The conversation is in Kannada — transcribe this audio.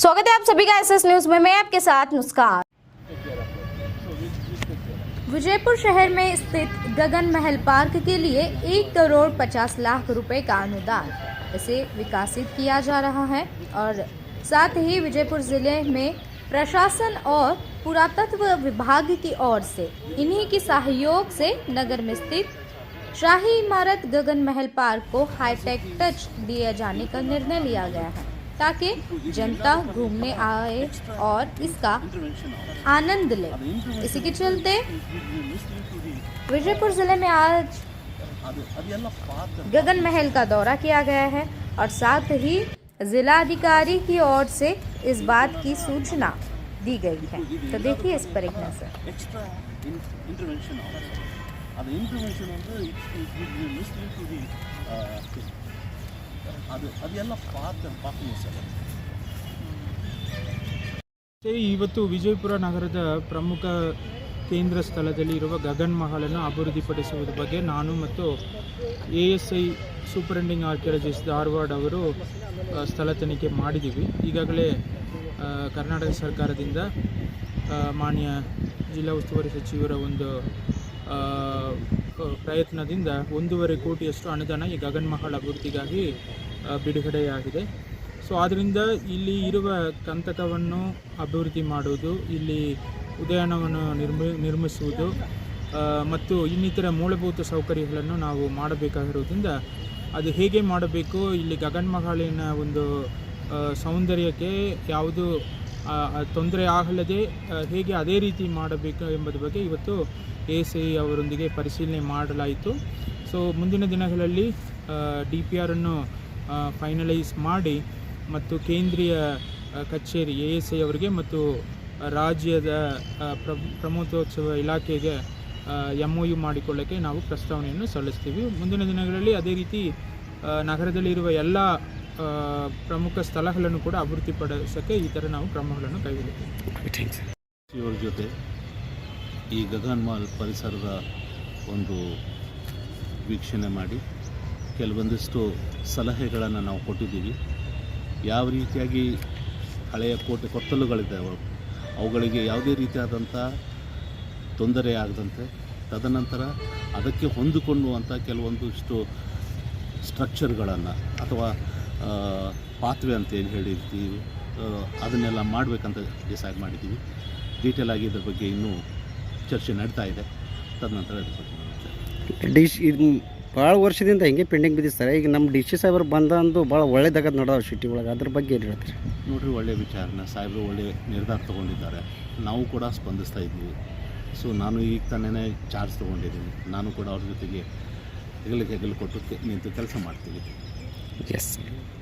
स्वागत है आप सभी का एसएस न्यूज में। मैं आपके साथ मुस्कान। विजयपुर शहर में स्थित गगन महल पार्क के लिए 1,50,00,000 रुपए का अनुदान इसे विकसित किया जा रहा है और साथ ही विजयपुर जिले में प्रशासन और पुरातत्व विभाग की ओर से इन्हीं के सहयोग से नगर में स्थित शाही इमारत गगन महल पार्क को हाईटेक टच दिए जाने का निर्णय लिया गया है ताकि जनता घूमने आए और इसका आनंद ले। इसी के चलते विजयपुर जिले में आज गगन महल का दौरा किया गया है और साथ ही जिलाधिकारी की ओर से इस बात की सूचना दी गई है। तो देखिए इस पर एक नजर। ಇವತ್ತು ವಿಜಯಪುರ ನಗರದ ಪ್ರಮುಖ ಕೇಂದ್ರ ಸ್ಥಳದಲ್ಲಿ ಇರುವ ಗಗನ್ ಮಹಲನ್ನು ಅಭಿವೃದ್ಧಿಪಡಿಸುವುದರ ಬಗ್ಗೆ ನಾನು ಮತ್ತು ASI ಸೂಪರಿಂಟೆಂಡಿಂಗ್ ಆರ್ಕಿಯಾಲಜಿಸ್ಟ್ ಧಾರವಾಡ ಅವರು ಸ್ಥಳ ತನಿಖೆ ಮಾಡಿದ್ದೀವಿ. ಈಗಾಗಲೇ ಕರ್ನಾಟಕ ಸರ್ಕಾರದಿಂದ ಮಾನ್ಯ ಜಿಲ್ಲಾ ಉಸ್ತುವಾರಿ ಸಚಿವರ ಒಂದು ಪ್ರಯತ್ನದಿಂದ 1.5 ಕೋಟಿಯಷ್ಟು ಅನುದಾನ ಈ ಗಗನ್ ಮಹಲ್ ಅಭಿವೃದ್ಧಿಗಾಗಿ ಬಿಡುಗಡೆಯಾಗಿದೆ. ಸೊ ಆದ್ದರಿಂದ ಇಲ್ಲಿ ಇರುವ ಕಂತಕವನ್ನು ಅಭಿವೃದ್ಧಿ ಮಾಡುವುದು, ಇಲ್ಲಿ ಉದ್ಯಾನವನ್ನು ನಿರ್ಮಿಸುವುದು ಮತ್ತು ಇನ್ನಿತರ ಮೂಲಭೂತ ಸೌಕರ್ಯಗಳನ್ನು ನಾವು ಮಾಡಬೇಕಾಗಿರುವುದರಿಂದ ಅದು ಹೇಗೆ ಮಾಡಬೇಕು, ಇಲ್ಲಿ ಗಗನ್ ಮಹಲಿನ ಒಂದು ಸೌಂದರ್ಯಕ್ಕೆ ಯಾವುದು ತೊಂದರೆ ಆಗಲ್ಲದೆ ಹೇಗೆ ಅದೇ ರೀತಿ ಮಾಡಬೇಕು ಎಂಬುದರ ಬಗ್ಗೆ ಇವತ್ತು ASI ಅವರೊಂದಿಗೆ ಪರಿಶೀಲನೆ ಮಾಡಲಾಯಿತು. ಸೊ ಮುಂದಿನ ದಿನಗಳಲ್ಲಿ DPR ಅನ್ನು ಫೈನಲೈಸ್ ಮಾಡಿ ಮತ್ತು ಕೇಂದ್ರೀಯ ಕಚೇರಿ ASI ಅವರಿಗೆ ಮತ್ತು ರಾಜ್ಯದ ಪ್ರಮೋದೋತ್ಸವ ಇಲಾಖೆಗೆ MOU ಮಾಡಿಕೊಳ್ಳೋಕ್ಕೆ ನಾವು ಪ್ರಸ್ತಾವನೆಯನ್ನು ಸಲ್ಲಿಸ್ತೀವಿ. ಮುಂದಿನ ದಿನಗಳಲ್ಲಿ ಅದೇ ರೀತಿ ನಗರದಲ್ಲಿರುವ ಎಲ್ಲ ಪ್ರಮುಖ ಸ್ಥಳಗಳನ್ನು ಕೂಡ ಅಭಿವೃದ್ಧಿಪಡಿಸೋಕ್ಕೆ ಈ ಥರ ನಾವು ಕ್ರಮಗಳನ್ನು ಕೈಗೊಳ್ಳುತ್ತೀವಿ. ಇವರ ಜೊತೆ ಈ ಗಗನ್ ಮಹಲ್ ಪರಿಸರದ ಒಂದು ವೀಕ್ಷಣೆ ಮಾಡಿ ಕೆಲವೊಂದಿಷ್ಟು ಸಲಹೆಗಳನ್ನು ನಾವು ಕೊಟ್ಟಿದ್ದೀವಿ. ಯಾವ ರೀತಿಯಾಗಿ ಹಳೆಯ ಕೋಟೆ ಕೊತ್ತಲುಗಳಿದ್ದಾವೆ ಅವುಗಳಿಗೆ ಯಾವುದೇ ರೀತಿಯಾದಂಥ ತೊಂದರೆ ಆಗದಂತೆ, ತದನಂತರ ಅದಕ್ಕೆ ಹೊಂದಿಕೊಳ್ಳುವಂಥ ಕೆಲವೊಂದಿಷ್ಟು ಸ್ಟ್ರಕ್ಚರ್ಗಳನ್ನು ಅಥವಾ ಪಾತ್ವೆ ಅಂತೇನು ಹೇಳಿರ್ತೀವಿ ಅದನ್ನೆಲ್ಲ ಮಾಡಬೇಕಂತ ಡಿಸೈಡ್ ಮಾಡಿದ್ದೀವಿ. ಡೀಟೇಲ್ ಆಗಿ ಇದ್ರ ಬಗ್ಗೆ ಇನ್ನೂ ಚರ್ಚೆ ನಡೀತಾ ಇದೆ. ತದನಂತರ ಇದು ಭಾಳ ವರ್ಷದಿಂದ ಹೆಂಗೆ ಪೆಂಡಿಂಗ್ ಬಿದ್ದಿಸ್ತಾರೆ. ಈಗ ನಮ್ಮ DC ಸಾಹೇಬರು ಬಂದಂದು ಭಾಳ ಒಳ್ಳೇದಾಗದು ನೋಡೋರು ಸಿಟಿ ಒಳಗೆ, ಅದ್ರ ಬಗ್ಗೆ ಏನು ಹೇಳ್ತೀರಿ? ನೋಡಿರಿ, ಒಳ್ಳೆಯ ವಿಚಾರನ ಸಾಹೇಬರು ಒಳ್ಳೆಯ ನಿರ್ಧಾರ ತೊಗೊಂಡಿದ್ದಾರೆ. ನಾವು ಕೂಡ ಸ್ಪಂದಿಸ್ತಾ ಇದ್ದೀವಿ. ಸೊ ನಾನು ಈಗ ತಾನೇ ಚಾರ್ಜ್ ತೊಗೊಂಡಿದ್ದೀನಿ. ನಾನು ಕೂಡ ಅವ್ರ ಜೊತೆಗೆ ಹೆಗಲು ಕೊಟ್ಟು ನಿಂತು ಕೆಲಸ ಮಾಡ್ತೀವಿ. ಎಸ್.